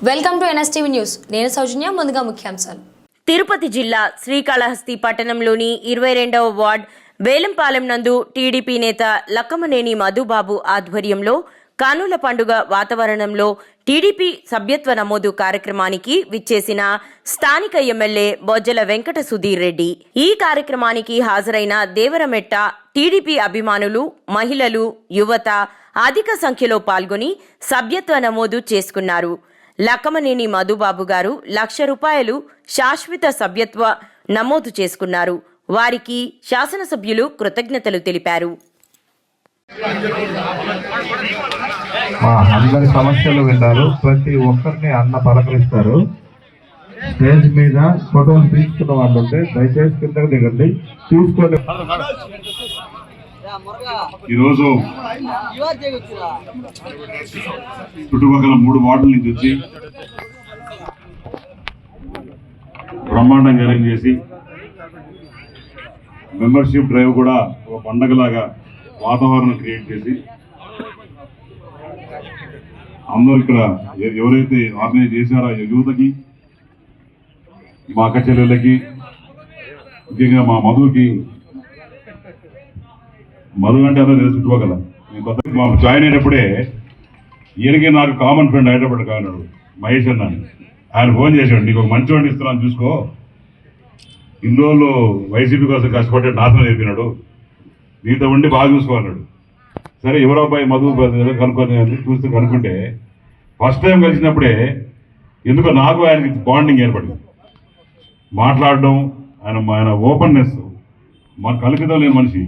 Welcome to NSTV news. నేను సౌజన్య. ముందుగా ముఖ్యాంశాలు. తిరుపతి జిల్లా శ్రీకాళహస్తి పట్టణంలోని 22వ వార్డ్ వేలంపాలెం నందు టీడీపీ నేత లక్కమనేని మధుబాబు ఆధ్వర్యంలో కానుల పండుగ వాతావరణంలో టీడీపీ సభ్యత్వ నమోదు కార్యక్రమానికి విచ్చేసిన స్థానిక ఎమ్మెల్యే బొజ్జల వెంకట సుధీర్ రెడ్డి. ఈ కార్యక్రమానికి హాజరైన దేవరమెట్ట టీడీపీ అభిమానులు, మహిళలు, యువత అధిక సంఖ్యలో పాల్గొని సభ్యత్వ నమోదు చేసుకున్నారు. లక్కమనేని మధుబాబు గారు ₹1,00,000 శాశ్వత సభ్యత్వ నమోదు చేసుకున్నారు. వారికి శాసనసభ్యులు కృతజ్ఞతలు తెలిపారు. అందరి సమస్యలు విన్నారు. ప్రతి ఒక్కరిని అన్న పలకరిస్తారు. స్టేజ్ మీద ఫోటోలు తీసుకున్న వాళ్ళు ఉంటే దయచేసి కిందకు దిగండి. తీసుకొని ఈరోజు చుట్టుపక్కల 3 వార్డుల నుంచి వచ్చి బ్రహ్మాండంగా అరేంజ్ చేసి మెంబర్షిప్ డ్రైవ్ కూడా ఒక పండగలాగా వాతావరణం క్రియేట్ చేసి అందరూ ఇక్కడ ఎవరైతే ఆర్గనైజ్ చేశారో యువతకి, మా అక్క చెల్లెళ్ళకి, ముఖ్యంగా మా మధుకి, మధు అంటే అందరూ తెలుసు చుట్టుపక్కల. మా జాయిన్ అయినప్పుడే ఈయనకి నాకు కామన్ ఫ్రెండ్ హైదరాబాద్ కాన్నాడు, మహేష్ అన్న. ఆయన ఫోన్ చేశాడు, నీకు ఒక మంచి వాడిని ఇస్తున్నాను చూసుకో, ఇన్ని రోజులు వైసీపీ కోసం కష్టపడి నాశనం చెప్పినాడు, నీతో ఉండి బాగా చూసుకోన్నాడు. సరే ఎవరో అబ్బాయి మధు కనుక్కొని చూస్తే కనుక్కుంటే ఫస్ట్ టైం కలిసినప్పుడే ఎందుకో నాకు ఆయనకి బాండింగ్ ఏర్పడింది. మాట్లాడడం, ఆయన ఓపెన్నెస్, మన కలుపుతో లేని మనిషి,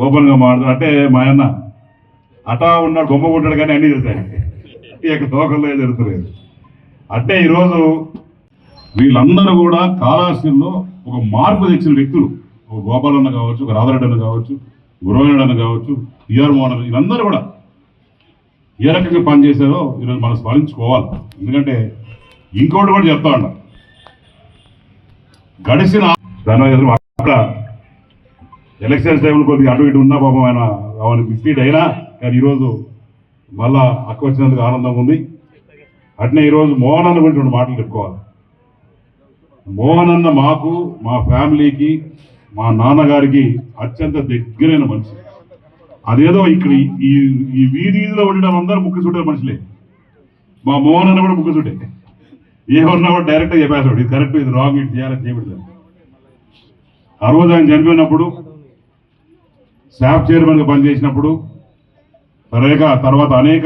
ఓపెన్గా మాట్లాడు. అంటే మా అన్న అటా ఉన్నాడు, గొప్ప ఉంటాడు, కానీ అన్నీ తెలుస్తాయి, ఇక తోకల్లో జరుగుతలేదు. అంటే ఈరోజు వీళ్ళందరూ కూడా కాళహస్తిలో ఒక మార్పు తెచ్చిన వ్యక్తులు. ఒక గోపాలన్న కావచ్చు, ఒక రాధారెడ్డి అన్న కావచ్చు, గురవరెడ్డి అన్న కావచ్చు, పిఆర్ మోహన్, వీళ్ళందరూ కూడా ఏ రకంగా పనిచేశారో ఈరోజు మనం స్మరించుకోవాలి. ఎందుకంటే ఇంకోటి కూడా చెప్తా ఉంటా, గడిచిన అక్కడ ఎలక్షన్స్ టైంలో కొద్దిగా అటు ఇటు ఉన్నా పాపం ఆయన మిస్లీడ్ అయినా, కానీ ఈరోజు మళ్ళా అక్క వచ్చినందుకు ఆనందంగా ఉంది. అట్నే ఈరోజు మోహన్ అన్న గురించి 2 మాటలు చెప్పుకోవాలి. మోహన్ అన్న మాకు, మా ఫ్యామిలీకి, మా నాన్నగారికి అత్యంత దగ్గరైన మనిషి. అదేదో ఇక్కడ ఈ వీధిలో ఉండడం అందరూ ముక్కు చుట్టే మనుషులే. మా మోహన్ అన్న కూడా ముక్కు చుట్టే, ఏమన్నా కూడా డైరెక్ట్గా చెప్పేస్తాడు, ఇది కరెక్ట్, ఇది రాంగ్, ఇది చేయాలని చేయబడలేదు. ఆ రోజు ఆయన చనిపోయినప్పుడు శాప్ చైర్మన్గా పనిచేసినప్పుడు తర్వాత అనేక